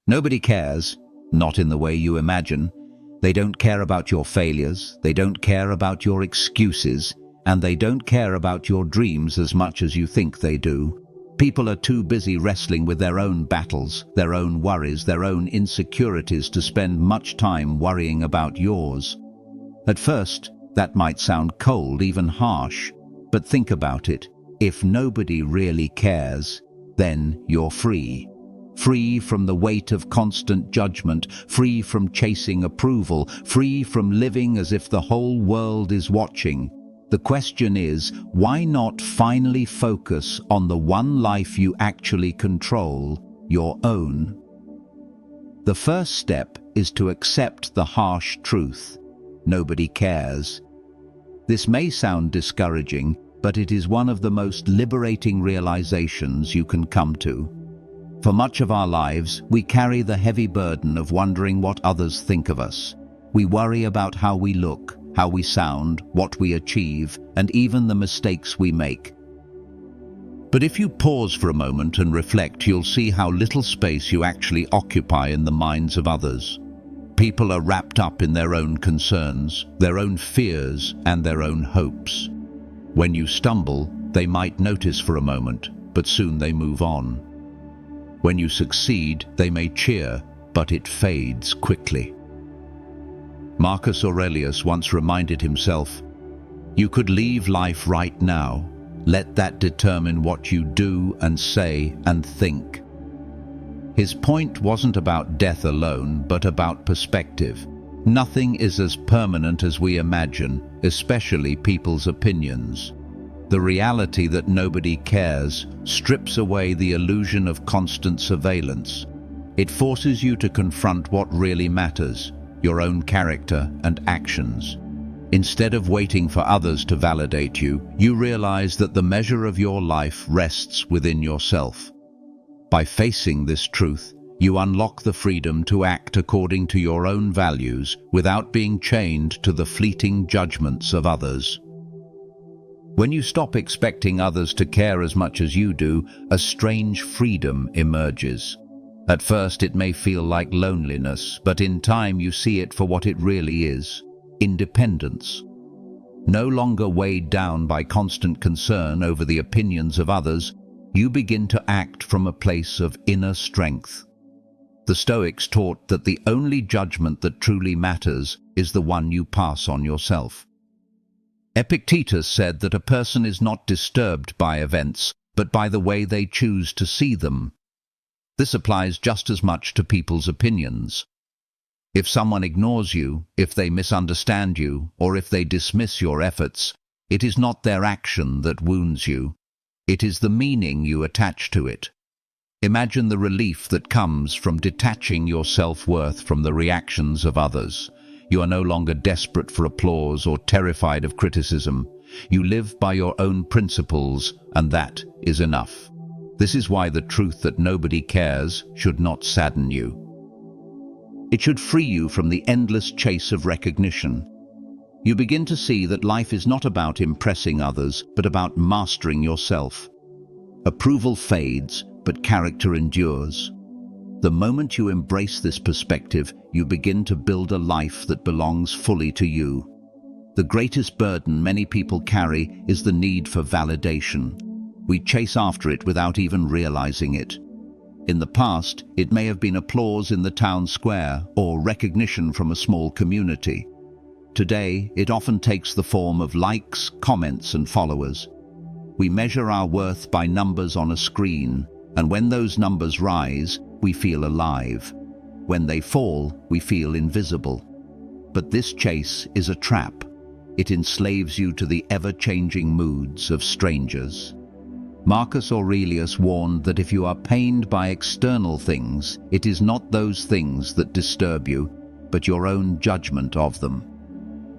Nobody cares, not in the way you imagine. They don't care about your failures, they don't care about your excuses, and they don't care about your dreams as much as you think they do. People are too busy wrestling with their own battles, their own worries, their own insecurities to spend much time worrying about yours. At first, that might sound cold, even harsh, but think about it. If nobody really cares, then you're free. Free from the weight of constant judgment, free from chasing approval, free from living as if the whole world is watching. The question is, why not finally focus on the one life you actually control, your own? The first step is to accept the harsh truth. Nobody cares. This may sound discouraging, but it is one of the most liberating realizations you can come to. For much of our lives, we carry the heavy burden of wondering what others think of us. We worry about how we look, how we sound, what we achieve, and even the mistakes we make. But if you pause for a moment and reflect, you'll see how little space you actually occupy in the minds of others. People are wrapped up in their own concerns, their own fears, and their own hopes. When you stumble, they might notice for a moment, but soon they move on. When you succeed, they may cheer, but it fades quickly. Marcus Aurelius once reminded himself, "You could leave life right now. Let that determine what you do and say and think." His point wasn't about death alone, but about perspective. Nothing is as permanent as we imagine, especially people's opinions. The reality that nobody cares strips away the illusion of constant surveillance. It forces you to confront what really matters, your own character and actions. Instead of waiting for others to validate you, you realize that the measure of your life rests within yourself. By facing this truth, you unlock the freedom to act according to your own values without being chained to the fleeting judgments of others. When you stop expecting others to care as much as you do, a strange freedom emerges. At first it may feel like loneliness, but in time you see it for what it really is: independence. No longer weighed down by constant concern over the opinions of others, you begin to act from a place of inner strength. The Stoics taught that the only judgment that truly matters is the one you pass on yourself. Epictetus said that a person is not disturbed by events, but by the way they choose to see them. This applies just as much to people's opinions. If someone ignores you, if they misunderstand you, or if they dismiss your efforts, it is not their action that wounds you. It is the meaning you attach to it. Imagine the relief that comes from detaching your self-worth from the reactions of others. You are no longer desperate for applause or terrified of criticism. You live by your own principles, and that is enough. This is why the truth that nobody cares should not sadden you. It should free you from the endless chase of recognition. You begin to see that life is not about impressing others, but about mastering yourself. Approval fades, but character endures. The moment you embrace this perspective, you begin to build a life that belongs fully to you. The greatest burden many people carry is the need for validation. We chase after it without even realizing it. In the past, it may have been applause in the town square or recognition from a small community. Today, it often takes the form of likes, comments, and followers. We measure our worth by numbers on a screen, and when those numbers rise, we feel alive. When they fall, we feel invisible. But this chase is a trap. It enslaves you to the ever-changing moods of strangers. Marcus Aurelius warned that if you are pained by external things, it is not those things that disturb you, but your own judgment of them.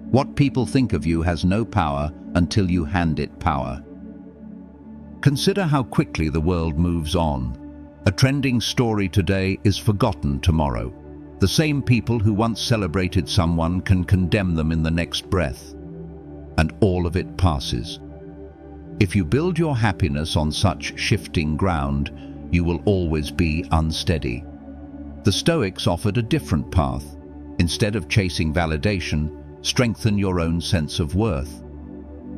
What people think of you has no power until you hand it power. Consider how quickly the world moves on. A trending story today is forgotten tomorrow. The same people who once celebrated someone can condemn them in the next breath. And all of it passes. If you build your happiness on such shifting ground, you will always be unsteady. The Stoics offered a different path. Instead of chasing validation, strengthen your own sense of worth.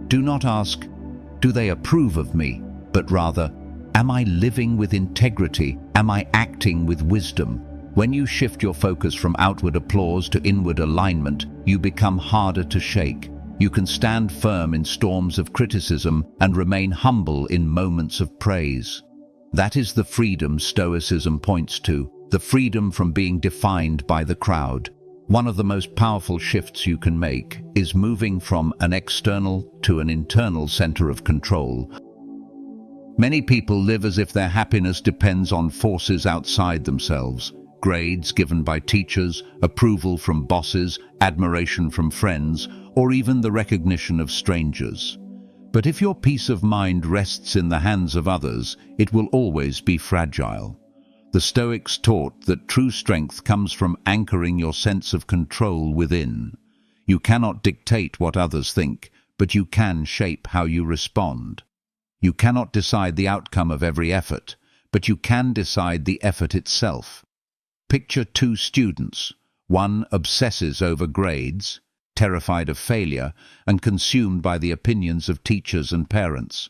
Do not ask, "Do they approve of me?" but rather, "Am I living with integrity? Am I acting with wisdom?" When you shift your focus from outward applause to inward alignment, you become harder to shake. You can stand firm in storms of criticism and remain humble in moments of praise. That is the freedom Stoicism points to, the freedom from being defined by the crowd. One of the most powerful shifts you can make is moving from an external to an internal center of control. Many people live as if their happiness depends on forces outside themselves. Grades given by teachers, approval from bosses, admiration from friends, or even the recognition of strangers. But if your peace of mind rests in the hands of others, it will always be fragile. The Stoics taught that true strength comes from anchoring your sense of control within. You cannot dictate what others think, but you can shape how you respond. You cannot decide the outcome of every effort, but you can decide the effort itself. Picture two students. One obsesses over grades, terrified of failure, and consumed by the opinions of teachers and parents.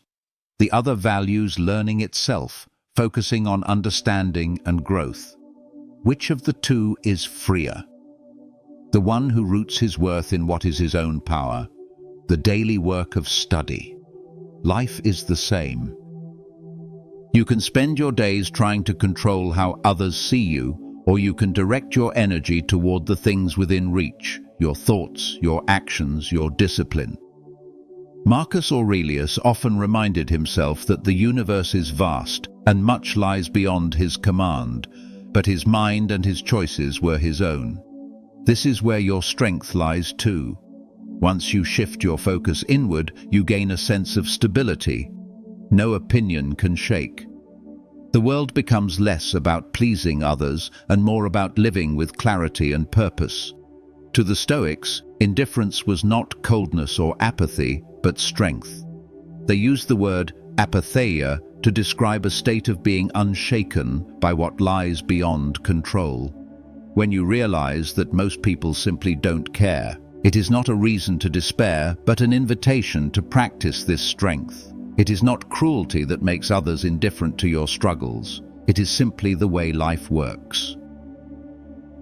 The other values learning itself, focusing on understanding and growth. Which of the two is freer? The one who roots his worth in what is his own power, the daily work of study. Life is the same. You can spend your days trying to control how others see you, or you can direct your energy toward the things within reach, your thoughts, your actions, your discipline. Marcus Aurelius often reminded himself that the universe is vast and much lies beyond his command, but his mind and his choices were his own. This is where your strength lies too. Once you shift your focus inward, you gain a sense of stability. No opinion can shake. The world becomes less about pleasing others and more about living with clarity and purpose. To the Stoics, indifference was not coldness or apathy, but strength. They used the word apatheia to describe a state of being unshaken by what lies beyond control. When you realize that most people simply don't care, it is not a reason to despair, but an invitation to practice this strength. It is not cruelty that makes others indifferent to your struggles. It is simply the way life works.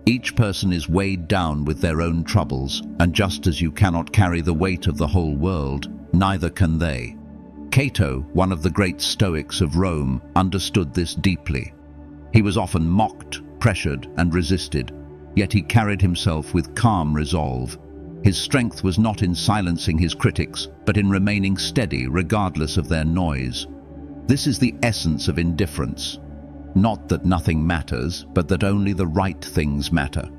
Each person is weighed down with their own troubles, and just as you cannot carry the weight of the whole world, neither can they. Cato, one of the great Stoics of Rome, understood this deeply. He was often mocked, pressured, and resisted, yet he carried himself with calm resolve. His strength was not in silencing his critics, but in remaining steady regardless of their noise. This is the essence of indifference. Not that nothing matters, but that only the right things matter.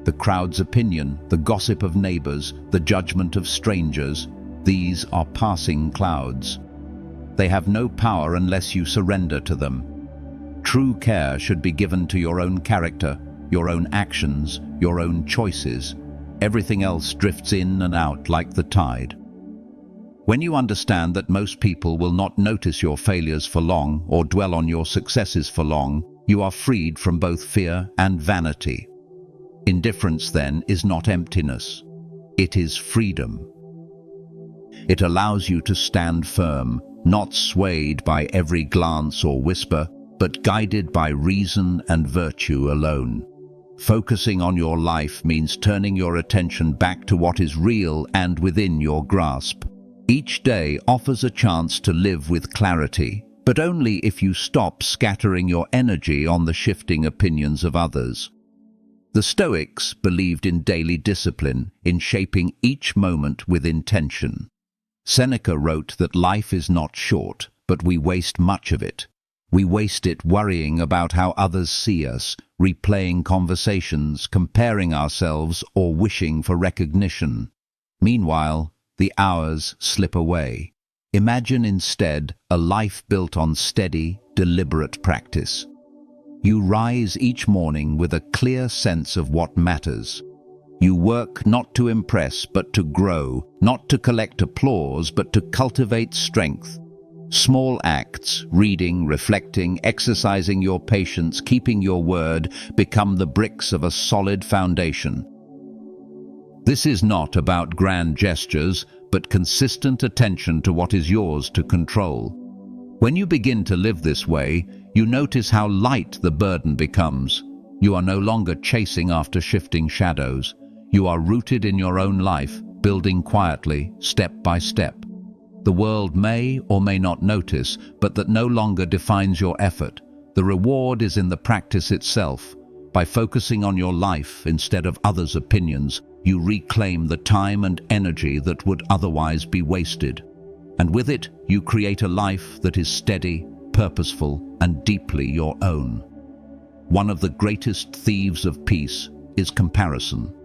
The crowd's opinion, the gossip of neighbors, the judgment of strangers, these are passing clouds. They have no power unless you surrender to them. True care should be given to your own character, your own actions, your own choices. Everything else drifts in and out like the tide. When you understand that most people will not notice your failures for long or dwell on your successes for long, you are freed from both fear and vanity. Indifference, then, is not emptiness. It is freedom. It allows you to stand firm, not swayed by every glance or whisper, but guided by reason and virtue alone. Focusing on your life means turning your attention back to what is real and within your grasp. Each day offers a chance to live with clarity, but only if you stop scattering your energy on the shifting opinions of others. The Stoics believed in daily discipline, in shaping each moment with intention. Seneca wrote that life is not short, but we waste much of it. We waste it worrying about how others see us, replaying conversations, comparing ourselves, or wishing for recognition. Meanwhile, the hours slip away. Imagine instead a life built on steady, deliberate practice. You rise each morning with a clear sense of what matters. You work not to impress, but to grow, not to collect applause, but to cultivate strength. Small acts, reading, reflecting, exercising your patience, keeping your word, become the bricks of a solid foundation. This is not about grand gestures, but consistent attention to what is yours to control. When you begin to live this way, you notice how light the burden becomes. You are no longer chasing after shifting shadows. You are rooted in your own life, building quietly, step by step. The world may or may not notice, but that no longer defines your effort. The reward is in the practice itself. By focusing on your life instead of others' opinions, you reclaim the time and energy that would otherwise be wasted. And with it, you create a life that is steady, purposeful, and deeply your own. One of the greatest thieves of peace is comparison.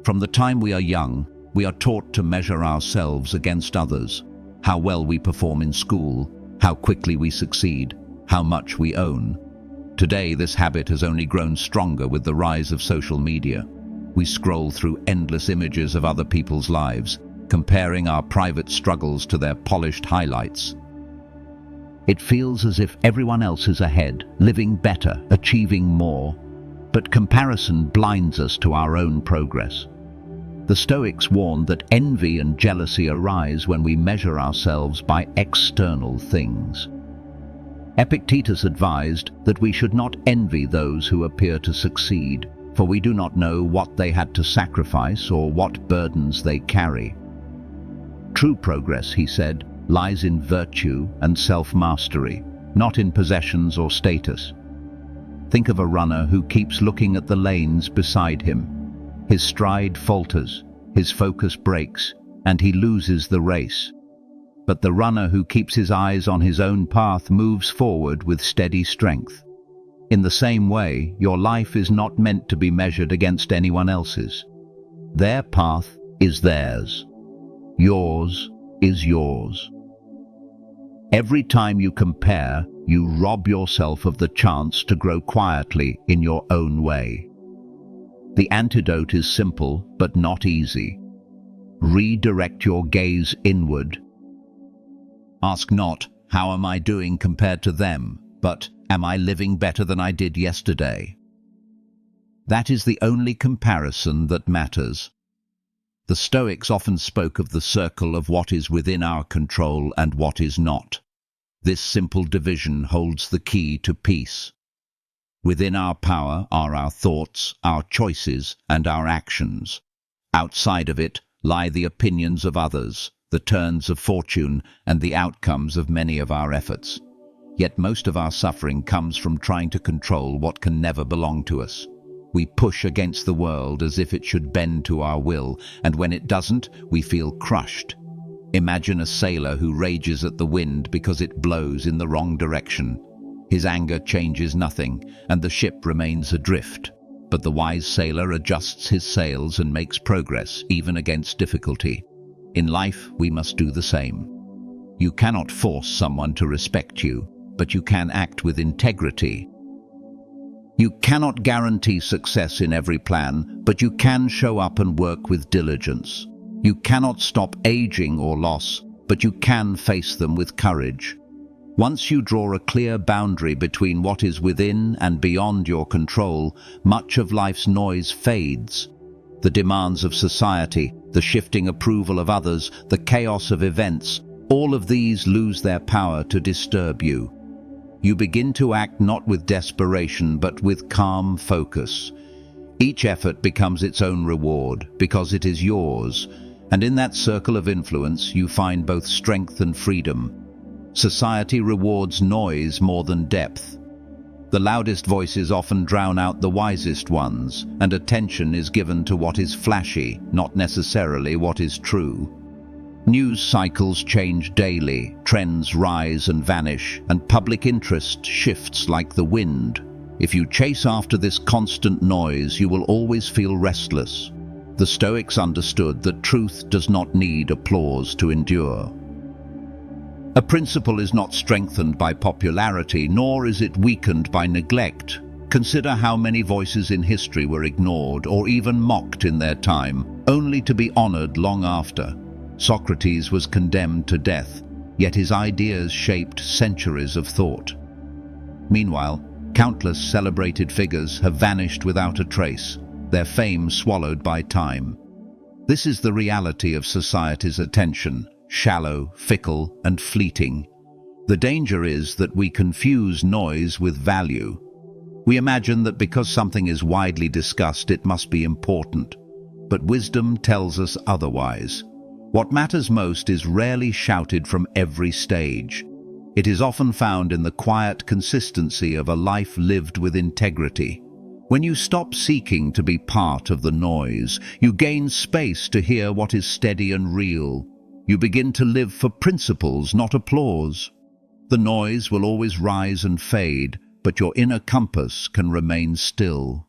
From the time we are young, we are taught to measure ourselves against others. How well we perform in school, how quickly we succeed, how much we own. Today, this habit has only grown stronger with the rise of social media. We scroll through endless images of other people's lives, comparing our private struggles to their polished highlights. It feels as if everyone else is ahead, living better, achieving more. But comparison blinds us to our own progress. The Stoics warned that envy and jealousy arise when we measure ourselves by external things. Epictetus advised that we should not envy those who appear to succeed, for we do not know what they had to sacrifice or what burdens they carry. True progress, he said, lies in virtue and self-mastery, not in possessions or status. Think of a runner who keeps looking at the lanes beside him. His stride falters, his focus breaks, and he loses the race. But the runner who keeps his eyes on his own path moves forward with steady strength. In the same way, your life is not meant to be measured against anyone else's. Their path is theirs. Yours is yours. Every time you compare, you rob yourself of the chance to grow quietly in your own way. The antidote is simple, but not easy. Redirect your gaze inward. Ask not, how am I doing compared to them, but am I living better than I did yesterday? That is the only comparison that matters. The Stoics often spoke of the circle of what is within our control and what is not. This simple division holds the key to peace. Within our power are our thoughts, our choices, and our actions. Outside of it lie the opinions of others, the turns of fortune, and the outcomes of many of our efforts. Yet most of our suffering comes from trying to control what can never belong to us. We push against the world as if it should bend to our will, and when it doesn't, we feel crushed. Imagine a sailor who rages at the wind because it blows in the wrong direction. His anger changes nothing, and the ship remains adrift. But the wise sailor adjusts his sails and makes progress, even against difficulty. In life, we must do the same. You cannot force someone to respect you, but you can act with integrity. You cannot guarantee success in every plan, but you can show up and work with diligence. You cannot stop aging or loss, but you can face them with courage. Once you draw a clear boundary between what is within and beyond your control, much of life's noise fades. The demands of society, the shifting approval of others, the chaos of events, all of these lose their power to disturb you. You begin to act not with desperation, but with calm focus. Each effort becomes its own reward, because it is yours, and in that circle of influence you find both strength and freedom. Society rewards noise more than depth. The loudest voices often drown out the wisest ones, and attention is given to what is flashy, not necessarily what is true. News cycles change daily, trends rise and vanish, and public interest shifts like the wind. If you chase after this constant noise, you will always feel restless. The Stoics understood that truth does not need applause to endure. A principle is not strengthened by popularity, nor is it weakened by neglect. Consider how many voices in history were ignored or even mocked in their time, only to be honored long after. Socrates was condemned to death, yet his ideas shaped centuries of thought. Meanwhile, countless celebrated figures have vanished without a trace, their fame swallowed by time. This is the reality of society's attention, shallow, fickle, and fleeting. The danger is that we confuse noise with value. We imagine that because something is widely discussed, it must be important. But wisdom tells us otherwise. What matters most is rarely shouted from every stage. It is often found in the quiet consistency of a life lived with integrity. When you stop seeking to be part of the noise, you gain space to hear what is steady and real. You begin to live for principles, not applause. The noise will always rise and fade, but your inner compass can remain still.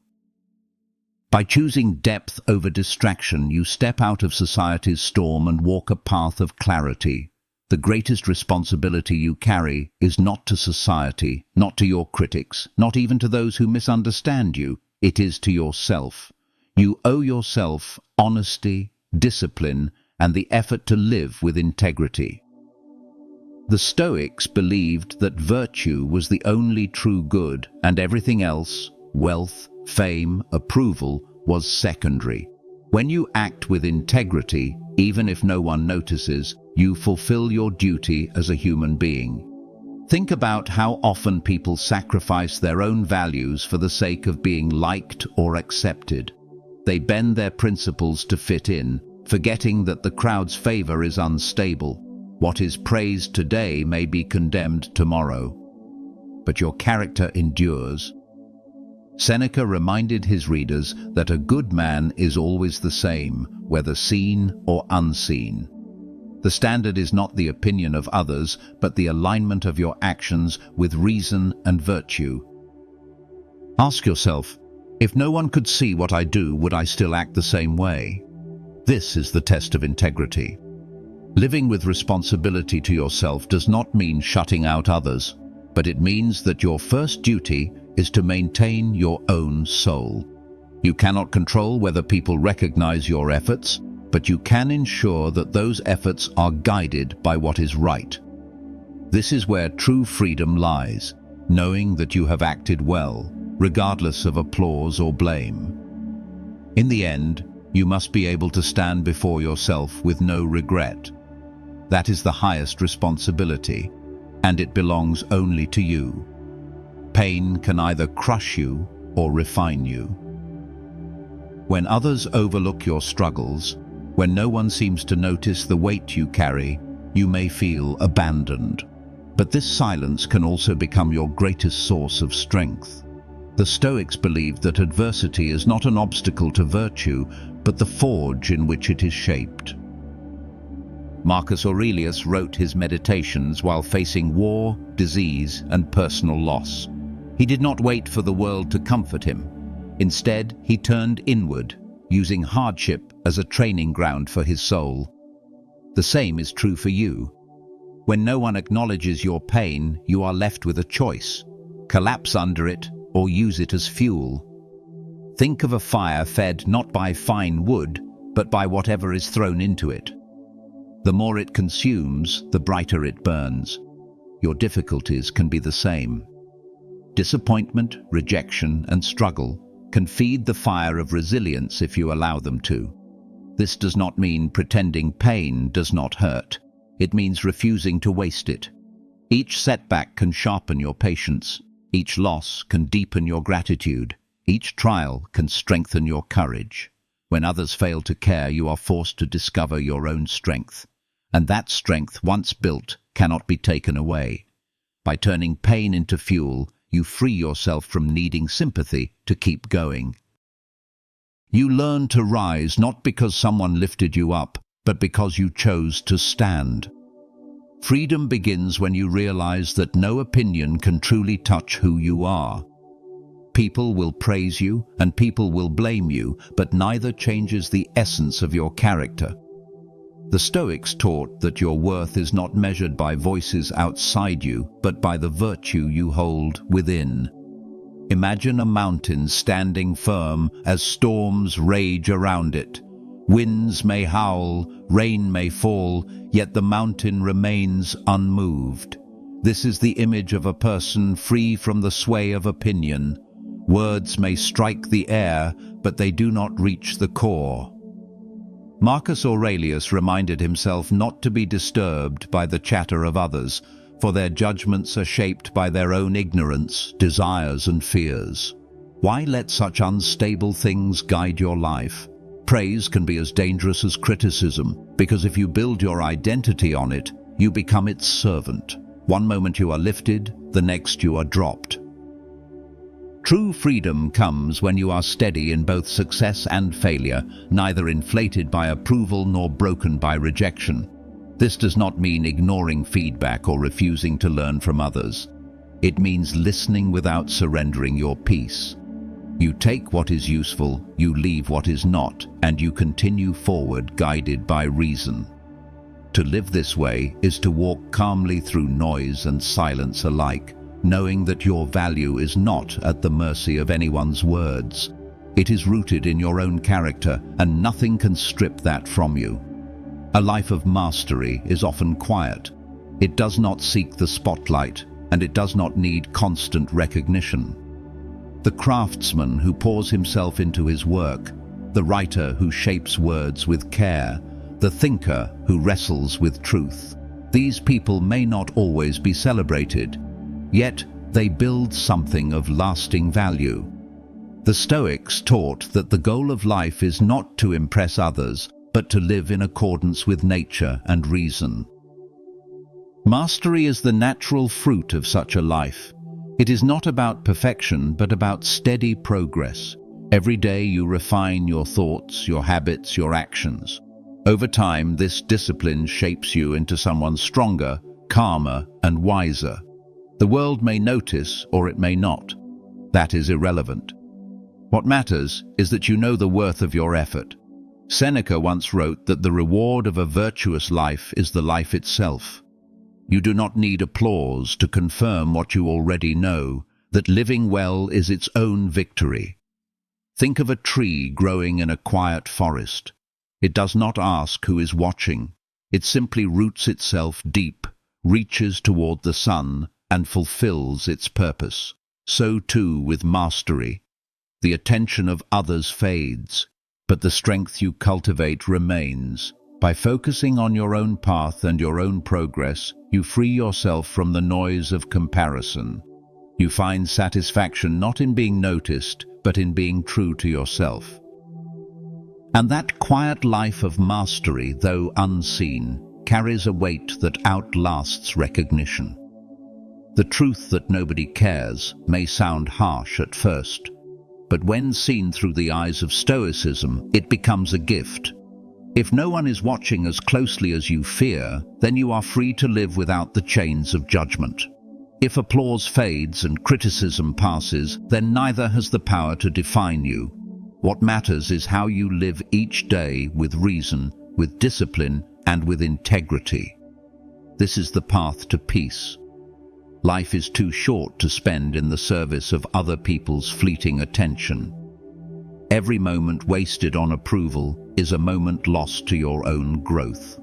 By choosing depth over distraction, you step out of society's storm and walk a path of clarity. The greatest responsibility you carry is not to society, not to your critics, not even to those who misunderstand you. It is to yourself. You owe yourself honesty, discipline, and the effort to live with integrity. The Stoics believed that virtue was the only true good, and everything else, wealth, fame, approval, was secondary. When you act with integrity, even if no one notices, you fulfill your duty as a human being. Think about how often people sacrifice their own values for the sake of being liked or accepted. They bend their principles to fit in, forgetting that the crowd's favor is unstable. What is praised today may be condemned tomorrow, but your character endures. Seneca reminded his readers that a good man is always the same, whether seen or unseen. The standard is not the opinion of others, but the alignment of your actions with reason and virtue. Ask yourself, if no one could see what I do, would I still act the same way? This is the test of integrity. Living with responsibility to yourself does not mean shutting out others, but it means that your first duty is to maintain your own soul. You cannot control whether people recognize your efforts, but you can ensure that those efforts are guided by what is right. This is where true freedom lies, knowing that you have acted well, regardless of applause or blame. In the end, you must be able to stand before yourself with no regret. That is the highest responsibility, and it belongs only to you. Pain can either crush you or refine you. When others overlook your struggles, when no one seems to notice the weight you carry, you may feel abandoned. But this silence can also become your greatest source of strength. The Stoics believed that adversity is not an obstacle to virtue, but the forge in which it is shaped. Marcus Aurelius wrote his meditations while facing war, disease, and personal loss. He did not wait for the world to comfort him. Instead, he turned inward, using hardship as a training ground for his soul. The same is true for you. When no one acknowledges your pain, you are left with a choice: collapse under it or use it as fuel. Think of a fire fed not by fine wood, but by whatever is thrown into it. The more it consumes, the brighter it burns. Your difficulties can be the same. Disappointment, rejection, and struggle can feed the fire of resilience if you allow them to. This does not mean pretending pain does not hurt. It means refusing to waste it. Each setback can sharpen your patience. Each loss can deepen your gratitude. Each trial can strengthen your courage. When others fail to care, you are forced to discover your own strength. And that strength, once built, cannot be taken away. By turning pain into fuel, you free yourself from needing sympathy to keep going. You learn to rise not because someone lifted you up, but because you chose to stand. Freedom begins when you realize that no opinion can truly touch who you are. People will praise you and people will blame you, but neither changes the essence of your character. The Stoics taught that your worth is not measured by voices outside you, but by the virtue you hold within. Imagine a mountain standing firm as storms rage around it. Winds may howl, rain may fall, yet the mountain remains unmoved. This is the image of a person free from the sway of opinion. Words may strike the air, but they do not reach the core. Marcus Aurelius reminded himself not to be disturbed by the chatter of others, for their judgments are shaped by their own ignorance, desires, and fears. Why let such unstable things guide your life? Praise can be as dangerous as criticism, because if you build your identity on it, you become its servant. One moment you are lifted, the next you are dropped. True freedom comes when you are steady in both success and failure, neither inflated by approval nor broken by rejection. This does not mean ignoring feedback or refusing to learn from others. It means listening without surrendering your peace. You take what is useful, you leave what is not, and you continue forward guided by reason. To live this way is to walk calmly through noise and silence alike, knowing that your value is not at the mercy of anyone's words. It is rooted in your own character, and nothing can strip that from you. A life of mastery is often quiet. It does not seek the spotlight, and it does not need constant recognition. The craftsman who pours himself into his work, the writer who shapes words with care, the thinker who wrestles with truth. These people may not always be celebrated, yet they build something of lasting value. The Stoics taught that the goal of life is not to impress others, but to live in accordance with nature and reason. Mastery is the natural fruit of such a life. It is not about perfection, but about steady progress. Every day you refine your thoughts, your habits, your actions. Over time, this discipline shapes you into someone stronger, calmer, and wiser. The world may notice, or it may not. That is irrelevant. What matters is that you know the worth of your effort. Seneca once wrote that the reward of a virtuous life is the life itself. You do not need applause to confirm what you already know, that living well is its own victory. Think of a tree growing in a quiet forest. It does not ask who is watching. It simply roots itself deep, reaches toward the sun, and fulfills its purpose. So too with mastery. The attention of others fades, but the strength you cultivate remains. By focusing on your own path and your own progress, you free yourself from the noise of comparison. You find satisfaction not in being noticed, but in being true to yourself. And that quiet life of mastery, though unseen, carries a weight that outlasts recognition. The truth that nobody cares may sound harsh at first, but when seen through the eyes of Stoicism, it becomes a gift. If no one is watching as closely as you fear, then you are free to live without the chains of judgment. If applause fades and criticism passes, then neither has the power to define you. What matters is how you live each day with reason, with discipline, and with integrity. This is the path to peace. Life is too short to spend in the service of other people's fleeting attention. Every moment wasted on approval is a moment lost to your own growth.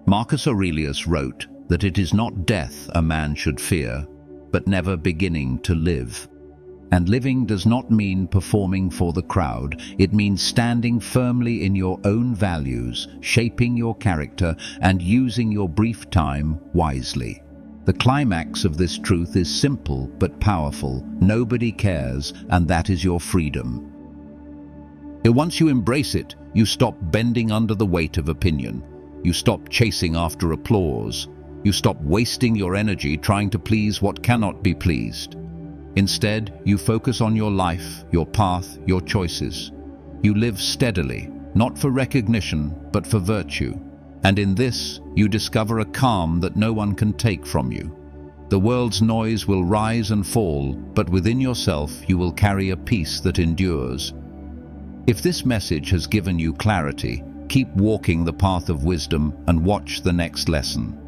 Marcus Aurelius wrote that it is not death a man should fear, but never beginning to live. And living does not mean performing for the crowd. It means standing firmly in your own values, shaping your character, and using your brief time wisely. The climax of this truth is simple but powerful. Nobody cares, and that is your freedom. Once you embrace it, you stop bending under the weight of opinion. You stop chasing after applause. You stop wasting your energy trying to please what cannot be pleased. Instead, you focus on your life, your path, your choices. You live steadily, not for recognition, but for virtue. And in this, you discover a calm that no one can take from you. The world's noise will rise and fall, but within yourself you will carry a peace that endures. If this message has given you clarity, keep walking the path of wisdom and watch the next lesson.